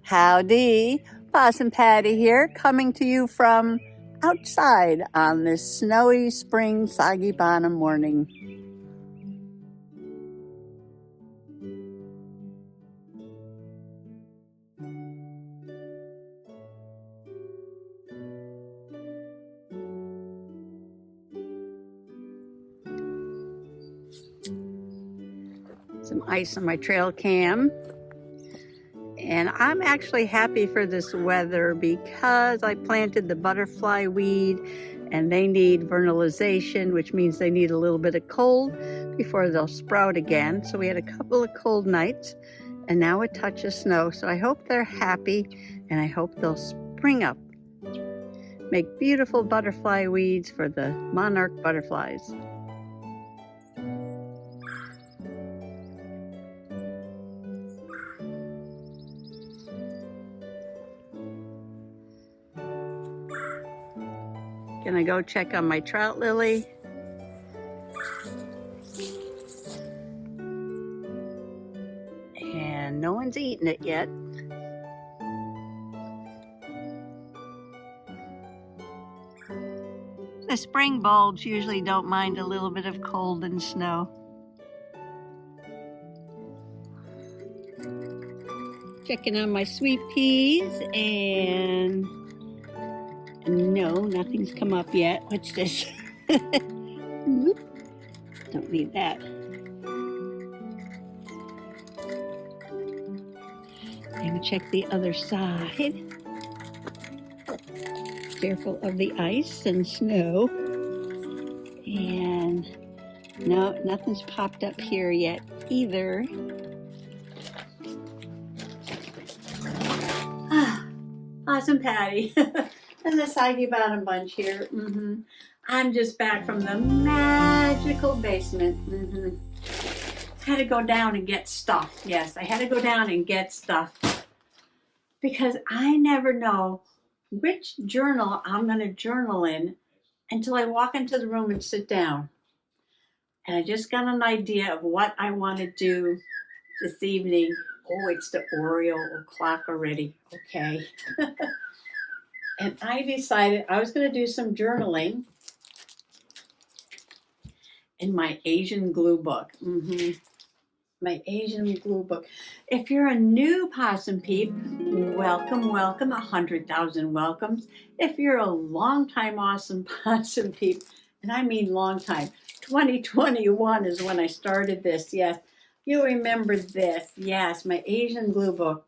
Howdy, Possum Patty here, coming to you from outside on this snowy spring soggy bottom morning. Some ice on my trail cam. And I'm actually happy for this weather because I planted the butterfly weed and they need vernalization, which means they need a little bit of cold before they'll sprout again. So we had a couple of cold nights and now a touch of snow. So I hope they're happy and I hope they'll spring up. Make beautiful butterfly weeds for the monarch butterflies. Gonna go check on my trout lily. And no one's eaten it yet. The spring bulbs usually don't mind a little bit of cold and snow. Checking on my sweet peas and no, nothing's come up yet. What's this? Don't need that. I'm gonna check the other side. Careful of the ice and snow. And no, nothing's popped up here yet either. Possum Patty. And the soggy bottom bunch here. I'm just back from the magical basement. Had to go down and get stuff. Yes, I had to go down and get stuff because I never know which journal I'm going to journal in until I walk into the room and sit down. And I just got an idea of what I want to do this evening. Oh, it's the Oreo o'clock already. Okay. And I decided I was going to do some journaling in my Asian glue book. My Asian glue book. If you're a new Possum Peep, welcome, 100,000 welcomes. If you're a long-time awesome Possum Peep, and I mean long time, 2021 is when I started this. Yes, you remember this. Yes, my Asian glue book.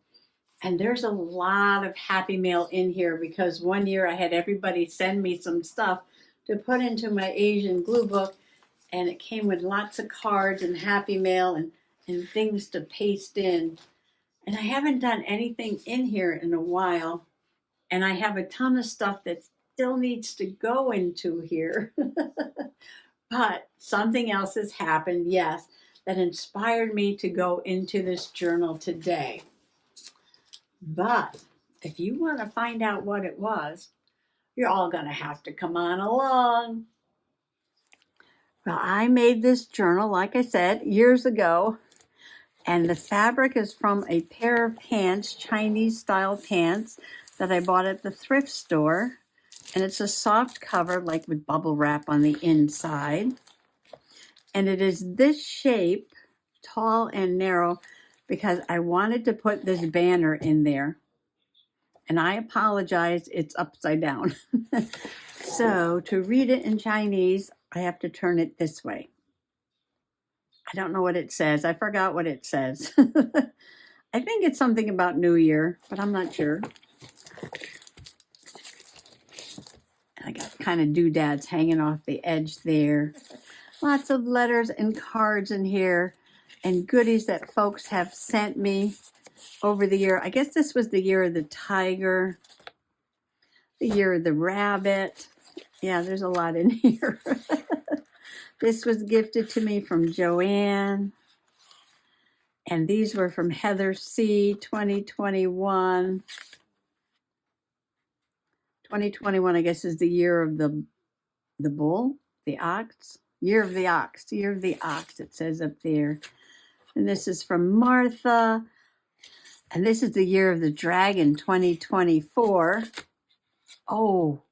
And there's a lot of happy mail in here because one year I had everybody send me some stuff to put into my Asian glue book, and it came with lots of cards and happy mail and things to paste in. And I haven't done anything in here in a while, and I have a ton of stuff that still needs to go into here. But something else has happened, yes, that inspired me to go into this journal today. But if you want to find out what it was, you're all going to have to come on along. Well, I made this journal, like I said, years ago, and the fabric is from a pair of pants, Chinese-style pants, that I bought at the thrift store. And it's a soft cover, like with bubble wrap on the inside. And it is this shape, tall and narrow, because I wanted to put this banner in there. And I apologize, it's upside down. So to read it in Chinese, I have to turn it this way. I don't know what it says. I forgot what it says. I think it's something about New Year, but I'm not sure. I got kind of doodads hanging off the edge there. Lots of letters and cards in here and goodies that folks have sent me over the year. I guess this was the year of the tiger, the year of the rabbit. Yeah, there's a lot in here. This was gifted to me from Joanne. And these were from Heather C. 2021. 2021, I guess, is the year of the bull, the ox. Year of the ox, it says up there. And this is from Martha. And this is the year of the dragon, 2024. Oh,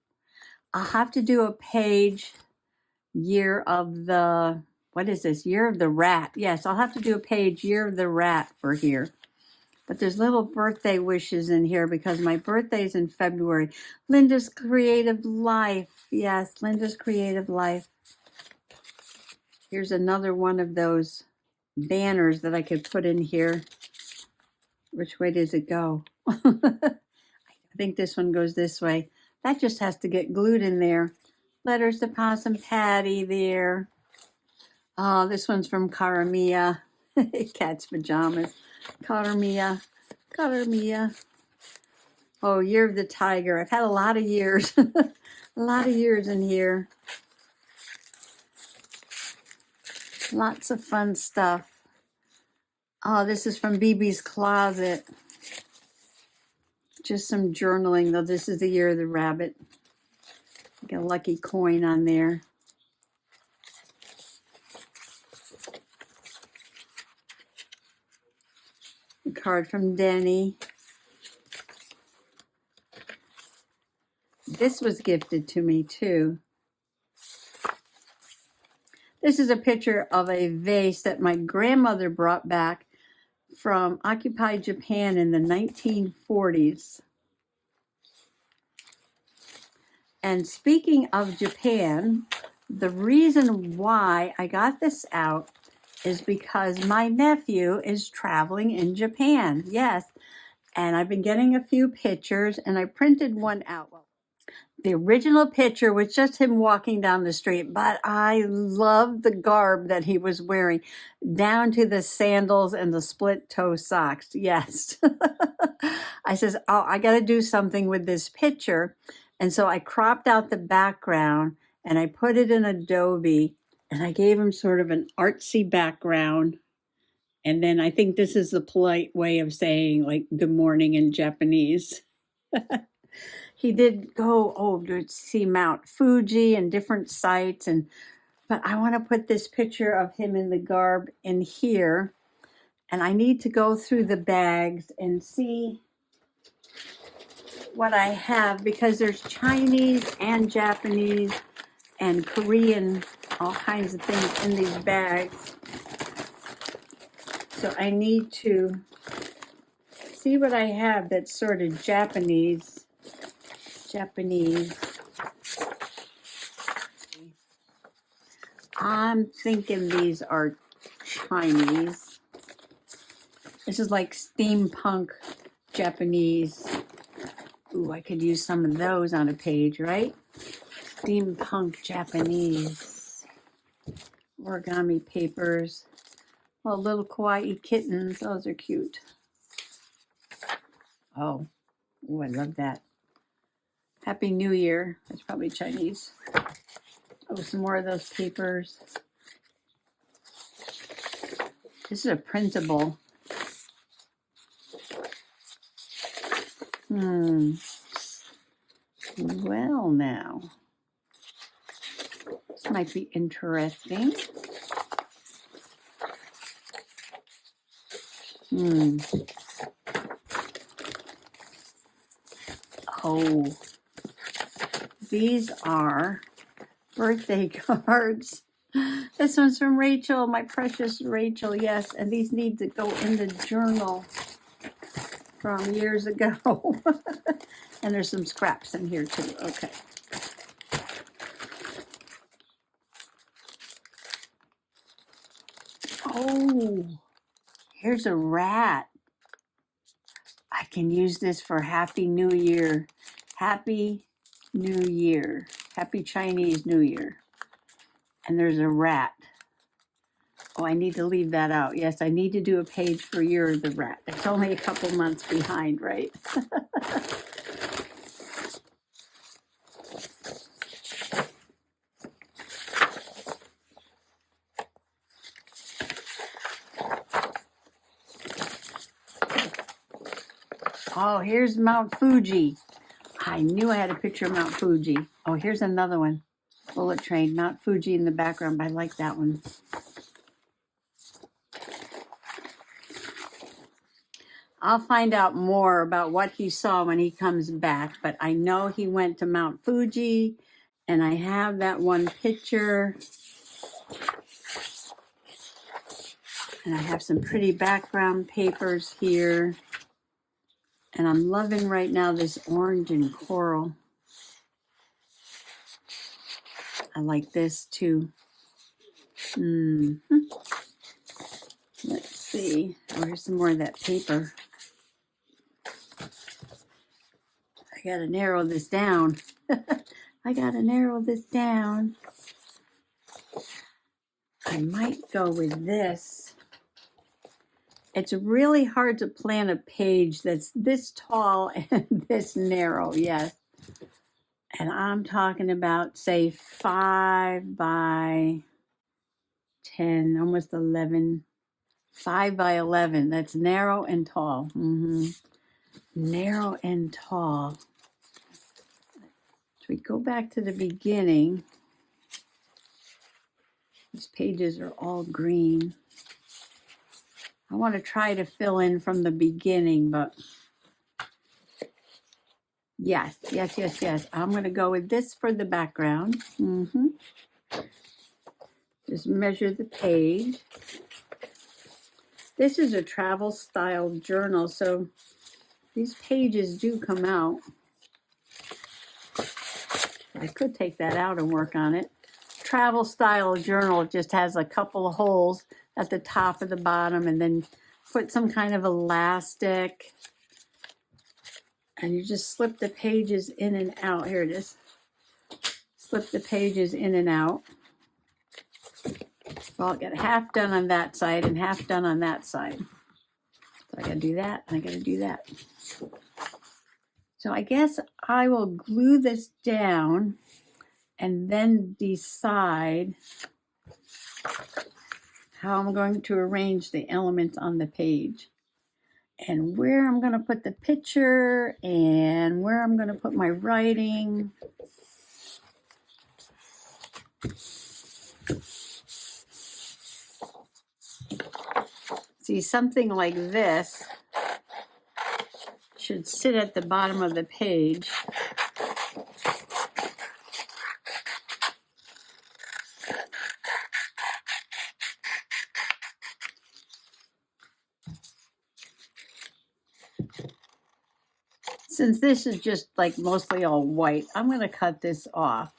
I'll have to do a page year of the, what is this? Year of the rat. Yes, I'll have to do a page year of the rat for here. But there's little birthday wishes in here because my birthday's in February. Linda's Creative Life. Yes, Linda's Creative Life. Here's another one of those banners that I could put in here. Which way does it go? I think this one goes this way. That just has to get glued in there. Letters to Possum Patty there. Oh, this one's from Karamia. Cat's pajamas. Karamia. Karamia. Oh, Year of the Tiger. I've had a lot of years. A lot of years in here. Lots of fun stuff. Oh, this is from BB's Closet. Just some journaling, though. This is the Year of the Rabbit. Got a lucky coin on there. A card from Denny. This was gifted to me, too. This is a picture of a vase that my grandmother brought back from occupied Japan in the 1940s. And speaking of Japan, the reason why I got this out is because my nephew is traveling in Japan. Yes. And I've been getting a few pictures, and I printed one out. The original picture was just him walking down the street, but I love the garb that he was wearing, down to the sandals and the split toe socks. Yes. I says, oh, I got to do something with this picture. And so I cropped out the background and I put it in Adobe, and I gave him sort of an artsy background. And then I think this is the polite way of saying like good morning in Japanese. He did go to see Mount Fuji and different sites, but I want to put this picture of him in the garb in here, and I need to go through the bags and see what I have, because there's Chinese and Japanese and Korean, all kinds of things in these bags. So I need to see what I have that's sort of Japanese. I'm thinking these are Chinese. This is like steampunk Japanese. Ooh, I could use some of those on a page, right? Steampunk Japanese. Origami papers. Oh, little kawaii kittens. Those are cute. Oh, I love that. Happy New Year. That's probably Chinese. Oh, some more of those papers. This is a printable. Well, now. This might be interesting. Oh, these are birthday cards. This one's from Rachel, my precious Rachel, yes. And these need to go in the journal from years ago. And there's some scraps in here too. Okay. Oh, here's a rat. I can use this for Happy New Year. Happy New Year. Happy Chinese New Year. And there's a rat. Oh, I need to leave that out. Yes, I need to do a page for Year of the Rat. It's only a couple months behind, right? Oh, here's Mount Fuji. I knew I had a picture of Mount Fuji. Oh, here's another one. Bullet Train, Mount Fuji in the background. I like that one. I'll find out more about what he saw when he comes back, but I know he went to Mount Fuji, and I have that one picture. And I have some pretty background papers here. And I'm loving right now this orange and coral. I like this too. Let's see. Oh, here's some more of that paper. I gotta narrow this down. I gotta narrow this down. I might go with this. It's really hard to plan a page that's this tall and this narrow, yes. And I'm talking about, say, 5 by 10, almost 11. 5 by 11. That's narrow and tall. Narrow and tall. So we go back to the beginning. These pages are all green. I want to try to fill in from the beginning, but yes. I'm going to go with this for the background. Just measure the page. This is a travel style journal, so these pages do come out. I could take that out and work on it. Travel style journal just has a couple of holes at the top of the bottom, and then put some kind of elastic, and you just slip the pages in and out. Here it is. Slip the pages in and out. Well, I got half done on that side and half done on that side. So I gotta do that, and I gotta do that. So I guess I will glue this down and then decide how I'm going to arrange the elements on the page and where I'm going to put the picture and where I'm going to put my writing. See, something like this should sit at the bottom of the page. Since this is just like mostly all white, I'm going to cut this off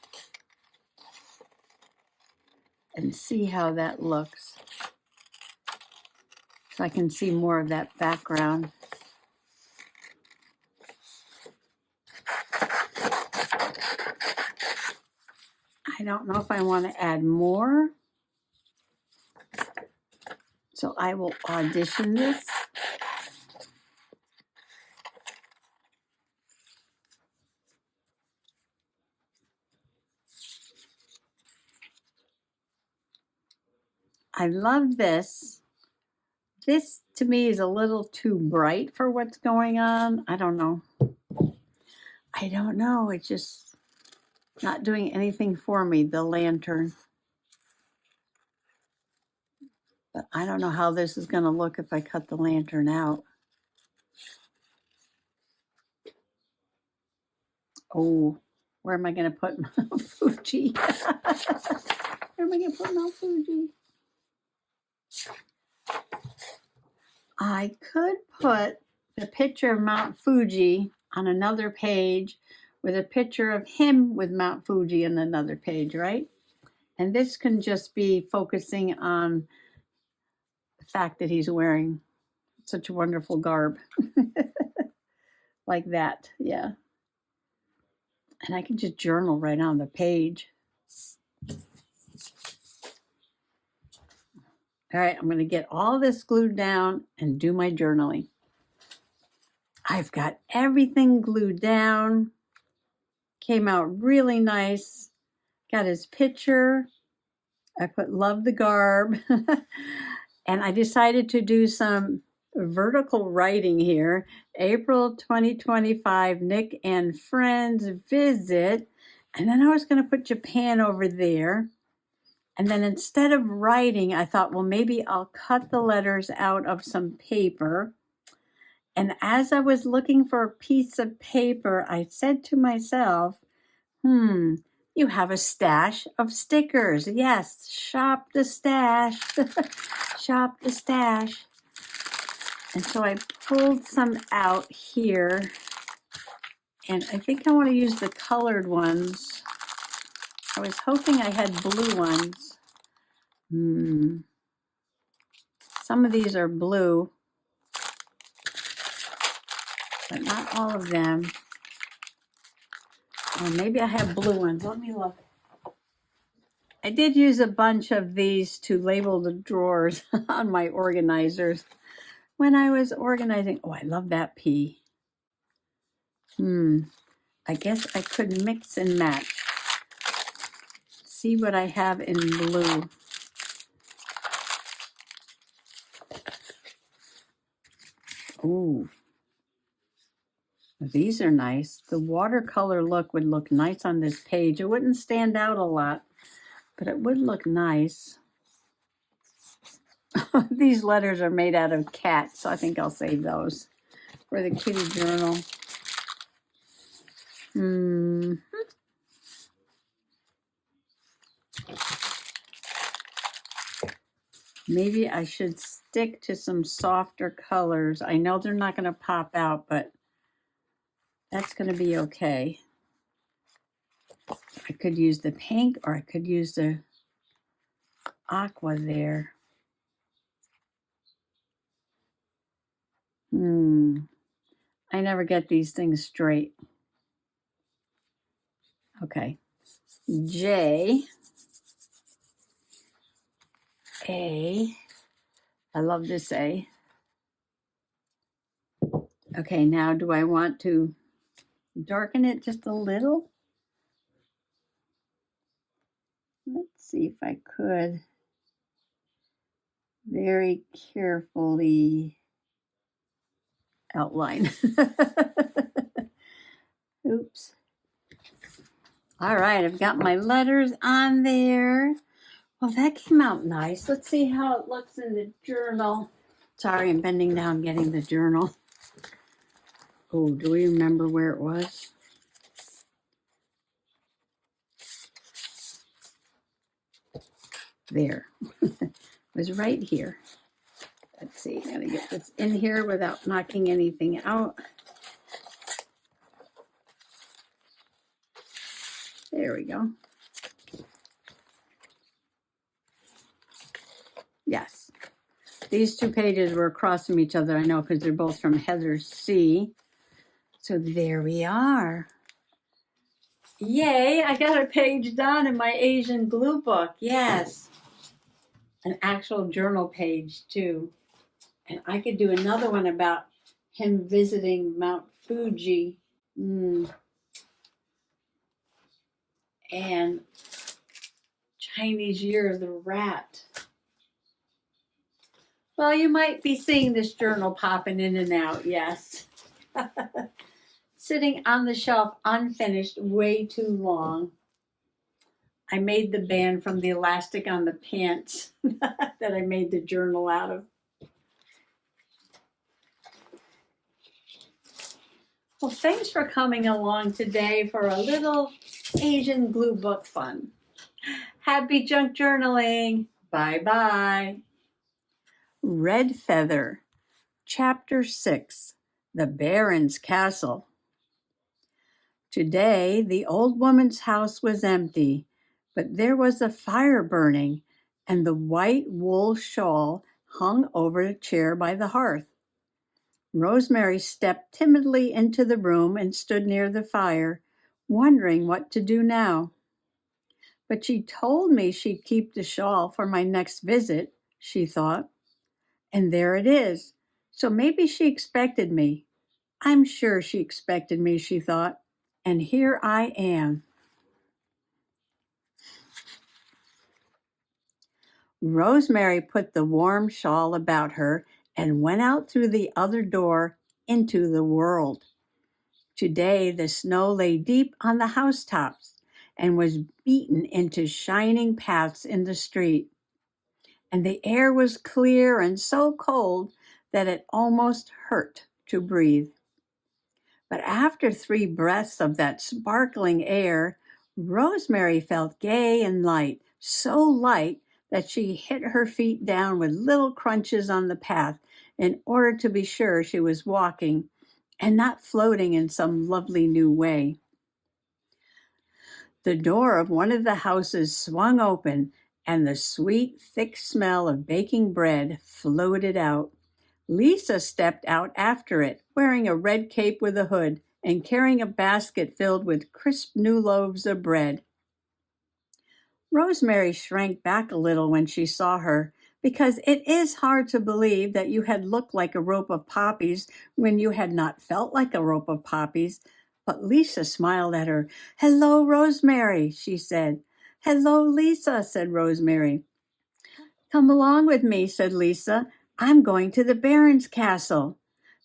and see how that looks. So I can see more of that background. I don't know if I want to add more. So I will audition this. I love this. This to me is a little too bright for what's going on. I don't know. It's just not doing anything for me, the lantern. But I don't know how this is going to look if I cut the lantern out. Oh, where am I going to put Mount Fuji? Where am I going to put Mount Fuji? I could put the picture of Mount Fuji on another page with a picture of him with Mount Fuji on another page, right? And this can just be focusing on the fact that he's wearing such a wonderful garb. Like that, yeah. And I can just journal right on the page. All right, I'm going to get all this glued down and do my journaling. I've got everything glued down. Came out really nice. Got his picture. I put love the garb. And I decided to do some vertical writing here. April 2025, Nick and friends visit. And then I was going to put Japan over there. And then instead of writing, I thought, well, maybe I'll cut the letters out of some paper And as I was looking for a piece of paper, I said to myself, you have a stash of stickers. Yes, shop the stash. Shop the stash. And so I pulled some out here. And I think I want to use the colored ones. I was hoping I had blue ones. Some of these are blue, but not all of them. Or maybe I have blue ones. Let me look. I did use a bunch of these to label the drawers on my organizers when I was organizing. Oh, I love that pea. I guess I could mix and match. See what I have in blue. Ooh, these are nice. The watercolor look would look nice on this page. It wouldn't stand out a lot, but it would look nice. These letters are made out of cats, so I think I'll save those for the kitty journal. Maybe I should stick to some softer colors. I know they're not going to pop out, but that's going to be okay. I could use the pink or I could use the aqua there. I never get these things straight. Okay. J. A. I love this A. Okay, now do I want to darken it just a little? Let's see if I could very carefully outline. Oops. All right, I've got my letters on there. Well, that came out nice. Let's see how it looks in the journal. Sorry, I'm bending down getting the journal. Oh, do we remember where it was? There. It was right here. Let's see, I'm gonna get this in here without knocking anything out. There we go. Yes. These two pages were across from each other, I know, because they're both from Heather C. So there we are. Yay, I got a page done in my Asian glue book. Yes. An actual journal page, too. And I could do another one about him visiting Mount Fuji. And Chinese Year of the Rat. Well, you might be seeing this journal popping in and out, yes. Sitting on the shelf unfinished way too long. I made the band from the elastic on the pants that I made the journal out of. Well, thanks for coming along today for a little Asian glue book fun. Happy junk journaling. Bye-bye. Red Feather, Chapter 6, The Baron's Castle. Today, the old woman's house was empty, but there was a fire burning, and the white wool shawl hung over a chair by the hearth. Rosemary stepped timidly into the room and stood near the fire, wondering what to do now. But she told me she'd keep the shawl for my next visit, she thought. And there it is. So maybe she expected me. I'm sure she expected me, she thought. And here I am. Rosemary put the warm shawl about her and went out through the other door into the world. Today, the snow lay deep on the housetops and was beaten into shining paths in the street. And the air was clear and so cold that it almost hurt to breathe. But after 3 breaths of that sparkling air, Rosemary felt gay and light, so light that she hit her feet down with little crunches on the path in order to be sure she was walking and not floating in some lovely new way. The door of one of the houses swung open, and the sweet, thick smell of baking bread floated out. Lisa stepped out after it, wearing a red cape with a hood and carrying a basket filled with crisp new loaves of bread. Rosemary shrank back a little when she saw her, because it is hard to believe that you had looked like a rope of poppies when you had not felt like a rope of poppies. But Lisa smiled at her. "Hello, Rosemary," she said. "Hello, Lisa," said Rosemary. "Come along with me," said Lisa. "I'm going to the Baron's castle.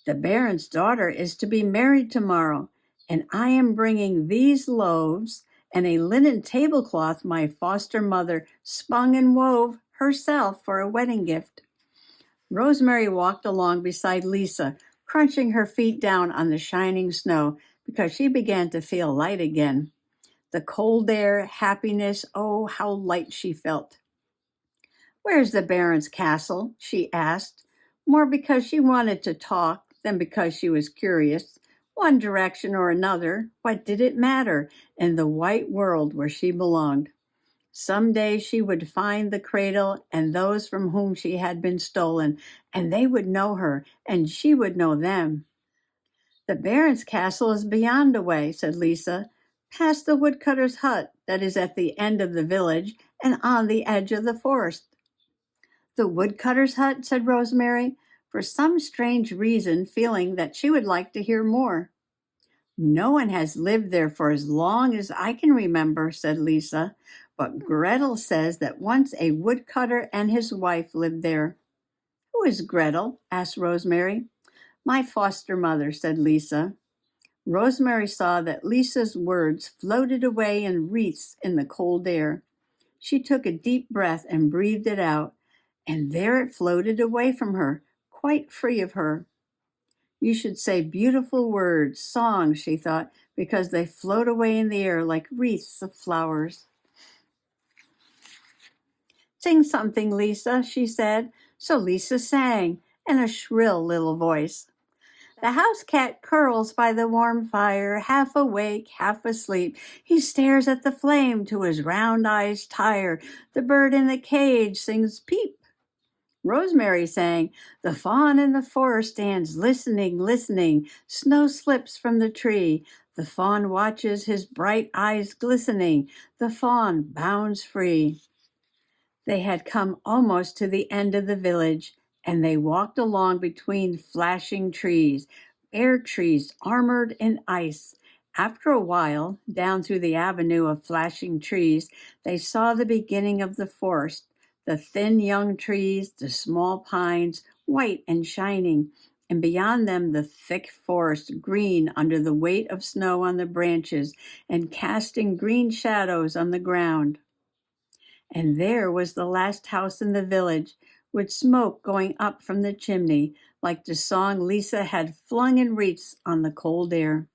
The Baron's daughter is to be married tomorrow, and I am bringing these loaves and a linen tablecloth my foster mother spun and wove herself for a wedding gift." Rosemary walked along beside Lisa, crunching her feet down on the shining snow because she began to feel light again. The cold air, happiness, oh, how light she felt. "Where's the Baron's castle?" she asked, more because she wanted to talk than because she was curious. One direction or another, what did it matter in the white world where she belonged? Some day she would find the cradle and those from whom she had been stolen, and they would know her, and she would know them. "The Baron's castle is beyond a way," said Lisa, "past the woodcutter's hut that is at the end of the village and on the edge of the forest." "The woodcutter's hut," said Rosemary, for some strange reason feeling that she would like to hear more. "No one has lived there for as long as I can remember," said Lisa, "but Gretel says that once a woodcutter and his wife lived there." "Who is Gretel?" asked Rosemary. "My foster mother," said Lisa. Rosemary saw that Lisa's words floated away in wreaths in the cold air. She took a deep breath and breathed it out, and there it floated away from her, quite free of her. You should say beautiful words, songs, she thought, because they float away in the air like wreaths of flowers. "Sing something, Lisa," she said. So Lisa sang in a shrill little voice. "The house cat curls by the warm fire, half awake, half asleep. He stares at the flame till his round eyes tire. The bird in the cage sings peep." Rosemary sang, "The fawn in the forest stands listening, listening. Snow slips from the tree. The fawn watches, his bright eyes glistening. The fawn bounds free." They had come almost to the end of the village, and they walked along between flashing trees, bare trees armored in ice. After a while, down through the avenue of flashing trees, they saw the beginning of the forest, the thin young trees, the small pines, white and shining, and beyond them the thick forest, green under the weight of snow on the branches and casting green shadows on the ground. And there was the last house in the village, with smoke going up from the chimney, like the song Lisa had flung in wreaths on the cold air.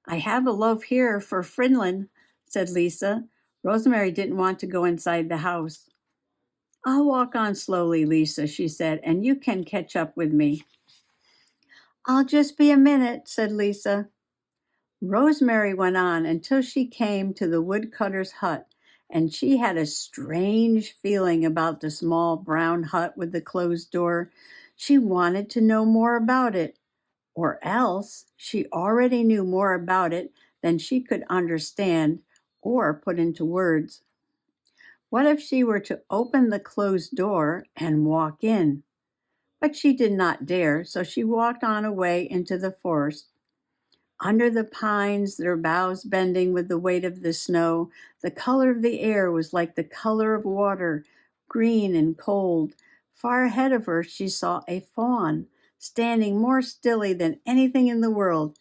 "I have a loaf here for Frinlin," said Lisa. Rosemary didn't want to go inside the house. "I'll walk on slowly, Lisa," she said, "and you can catch up with me." "I'll just be a minute," said Lisa. Rosemary went on until she came to the woodcutter's hut, and she had a strange feeling about the small brown hut with the closed door. She wanted to know more about it, or else she already knew more about it than she could understand or put into words. What if she were to open the closed door and walk in? But she did not dare, so she walked on away into the forest. Under the pines, their boughs bending with the weight of the snow, the color of the air was like the color of water, green and cold. Far ahead of her, she saw a fawn, standing more stilly than anything in the world,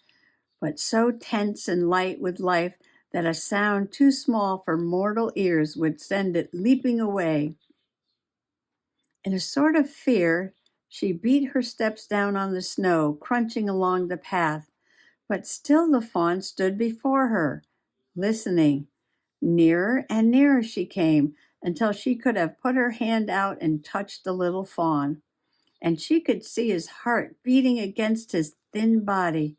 but so tense and light with life that a sound too small for mortal ears would send it leaping away. In a sort of fear, She beat her steps down on the snow, crunching along the path, but still the fawn stood before her, listening. Nearer and nearer she came until she could have put her hand out and touched the little fawn, and she could see his heart beating against his thin body.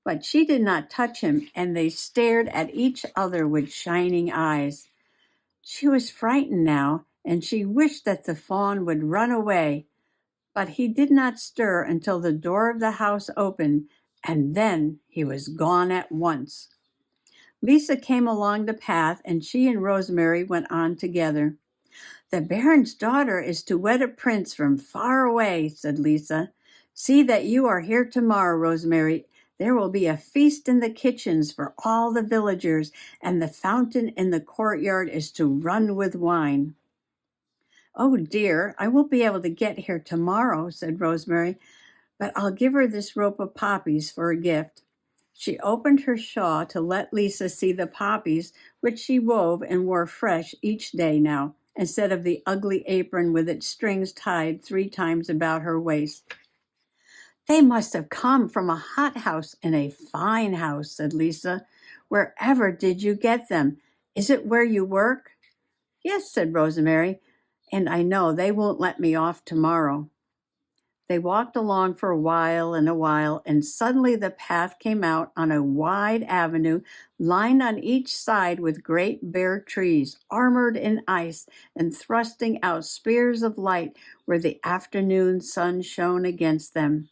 But she did not touch him, and they stared at each other with shining eyes. She was frightened now, and she wished that the fawn would run away, but he did not stir until the door of the house opened, and then he was gone at once. Lisa came along the path, and she and Rosemary went on together. "The Baron's daughter is to wed a prince from far away," said Lisa. "See that you are here tomorrow, Rosemary. There will be a feast in the kitchens for all the villagers, and the fountain in the courtyard is to run with wine." "Oh dear, I won't be able to get here tomorrow," said Rosemary, "but I'll give her this rope of poppies for a gift." She opened her shawl to let Lisa see the poppies, which she wove and wore fresh each day now, instead of the ugly apron with its strings tied 3 times about her waist. "They must have come from a hothouse in a fine house," said Lisa. "Wherever did you get them? Is it where you work?" "Yes," said Rosemary, "and I know they won't let me off tomorrow." They walked along for a while, and suddenly the path came out on a wide avenue lined on each side with great bare trees, armored in ice and thrusting out spears of light where the afternoon sun shone against them.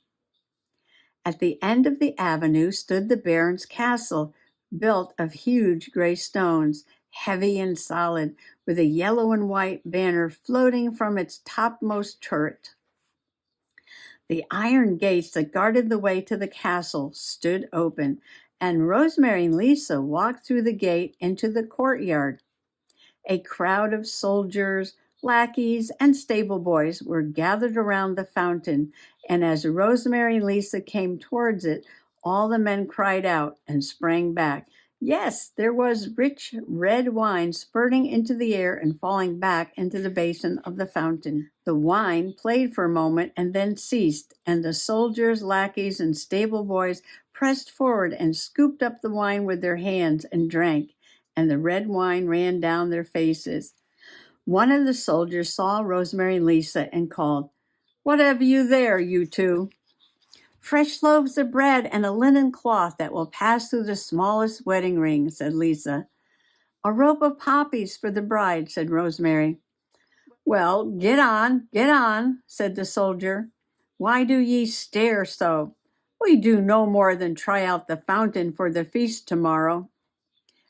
At the end of the avenue stood the Baron's castle, built of huge gray stones, heavy and solid, with a yellow and white banner floating from its topmost turret. The iron gates that guarded the way to the castle stood open, and Rosemary and Lisa walked through the gate into the courtyard. A crowd of soldiers, lackeys, and stable boys were gathered around the fountain, and as Rosemary and Lisa came towards it, all the men cried out and sprang back. Yes, there was rich red wine spurting into the air and falling back into the basin of the fountain. The wine played for a moment and then ceased, and the soldiers, lackeys, and stable boys pressed forward and scooped up the wine with their hands and drank, and the red wine ran down their faces. One of the soldiers saw Rosemary and Lisa and called, "What have you there, you two?" "Fresh loaves of bread and a linen cloth that will pass through the smallest wedding ring," said Lisa. "A rope of poppies for the bride," said Rosemary. "Well, get on," said the soldier. "Why do ye stare so? We do no more than try out the fountain for the feast tomorrow."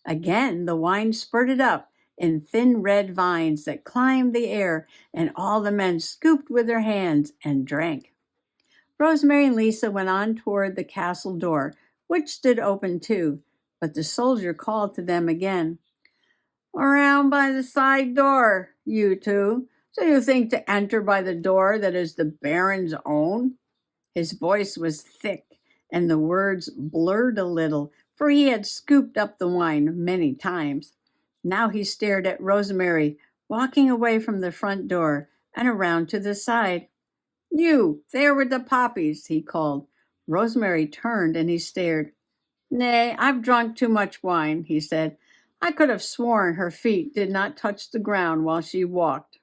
Again the wine spurted up in thin red vines that climbed the air, and all the men scooped with their hands and drank. Rosemary and Lisa went on toward the castle door, which stood open too, but the soldier called to them again. "Around by the side door, you two. So you think to enter by the door that is the Baron's own?" His voice was thick, and the words blurred a little, for he had scooped up the wine many times. Now he stared at Rosemary, walking away from the front door and around to the side. "You, there with the poppies," he called. Rosemary turned and he stared. "Nay, I've drunk too much wine," he said. I could have sworn her feet did not touch the ground while she walked.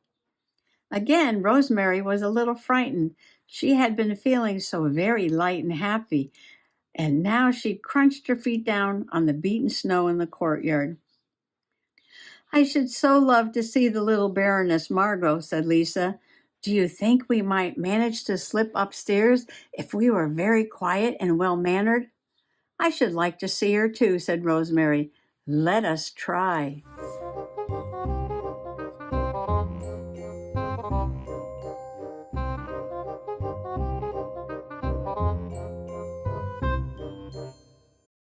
Again, Rosemary was a little frightened. She had been feeling so very light and happy, and now she crunched her feet down on the beaten snow in the courtyard. "I should so love to see the little Baroness Margot," said Lisa. "Do you think we might manage to slip upstairs if we were very quiet and well-mannered?" "I should like to see her too," said Rosemary. "Let us try."